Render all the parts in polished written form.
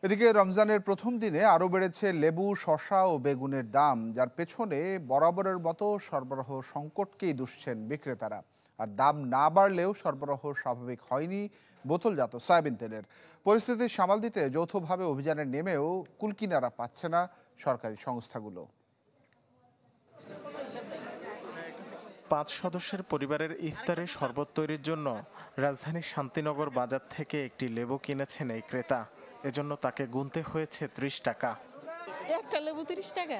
এদিকে রমজানের প্রথম দিনে আরও বেড়েছে লেবু, শসা ও বেগুনের দাম, যার পেছনে বরাবরের মতো সরবরাহ সংকটকেই দুষছেন বিক্রেতারা। আর দাম না বাড়লেও সরবরাহ স্বাভাবিক হয়নি বোতলজাত সয়াবিন তেলের। পরিস্থিতি সামাল দিতে যৌথভাবে অভিযানে নেমেও কুলকিনারা পাচ্ছে না সরকারি সংস্থাগুলো। ৫ সদস্যের পরিবারের ইফতারে শরবত তৈরির জন্য রাজধানীর শান্তিনগর বাজার থেকে একটি লেবু কিনেছেন এই ক্রেতা। এজন্য তাকে গুনতে হয়েছে ৩০ টাকা। একটা লেবু ৩০ টাকা?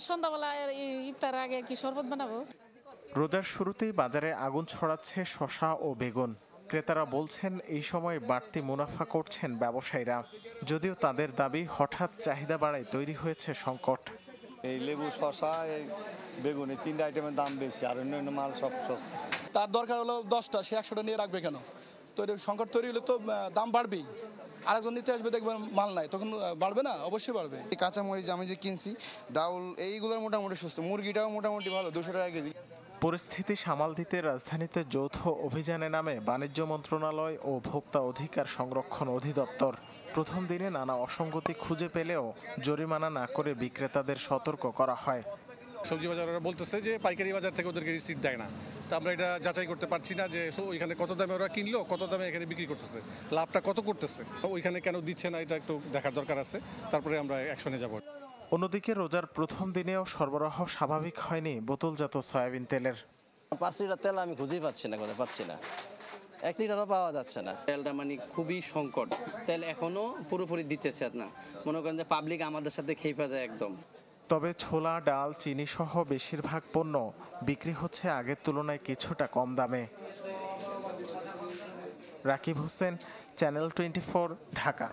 সন্ধ্যাবেলা ইফতার আগে কি শরবত বানাবো? রোজার শুরুতেই বাজারে আগুন ছড়াচ্ছে শসা ও বেগুন। ক্রেতারা বলছেন এই সময় বাড়তি মুনাফা করছেন ব্যবসায়ীরা। যদিও তাদের দাবি, হঠাৎ চাহিদা বাড়ায় তৈরি হয়েছে সংকট। এই লেবু, শসা, এই বেগুন, এই 3টা আইটেমের দাম বেশি, আর অন্যান্য মাল সব সস্তা। তার দরকার হলো 10টা, সে 100টা নিয়ে রাখবে কেন? তো সংকট তৈরি হলে তো দাম বাড়বেই। আরেকজন নিতে আসবে, দেখবেন মাল নাই, তখন বাড়বে না? অবশ্যই বাড়বে। এই কাঁচামরিচ আমি যে কিনছি, ডাউল, এইগুলোর মোটামুটি সুস্থ, মুরগিটাও মোটামুটি ভালো, 200 টাকা কেজি। পরিস্থিতি সামাল দিতে রাজধানীতে যৌথ অভিযানে নামে বাণিজ্য মন্ত্রণালয় ও ভোক্তা অধিকার সংরক্ষণ অধিদপ্তর। প্রথম দিনে নানা অসঙ্গতি খুঁজে পেলেও জরিমানা না করে বিক্রেতাদের সতর্ক করা হয়। সবজি বাজাররা বলতেছে যে পাইকারি বাজার থেকে ওদেরকে রিসিট দেয় না। তা আমরা এটা যাচাই করতে পারছি না যে ওইখানে কত দামে ওরা কিনলো, কত দামে এখানে বিক্রি করতেছে, লাভটা কত করতেছে, ওইখানে কেন দিচ্ছে না, এটা একটু দেখার দরকার আছে। তারপরে আমরা অ্যাকশনে যাব। অন্যদিকে রোজার প্রথম দিনেও সরবরাহ স্বাভাবিক হয়নি বোতলজাত সয়াবিন তেলের। 5 লিটার তেল আমি খুঁজেই পাচ্ছি না, কোথায় পাচ্ছি না। 1 লিটারও পাওয়া যাচ্ছে না। তেলটা মানে খুবই সংকট। তেল এখনো পুরোপুরি দিতেছে না। মনে করেন যে পাবলিক আমাদের সাথে খেপে যায় একদম। তবে ছোলা, ডাল, চিনি সহ বেশিরভাগ পণ্য বিক্রি হচ্ছে আগের তুলনায় কিছুটা কম দামে। রাকিব হোসেন, চ্যানেল 24, ঢাকা।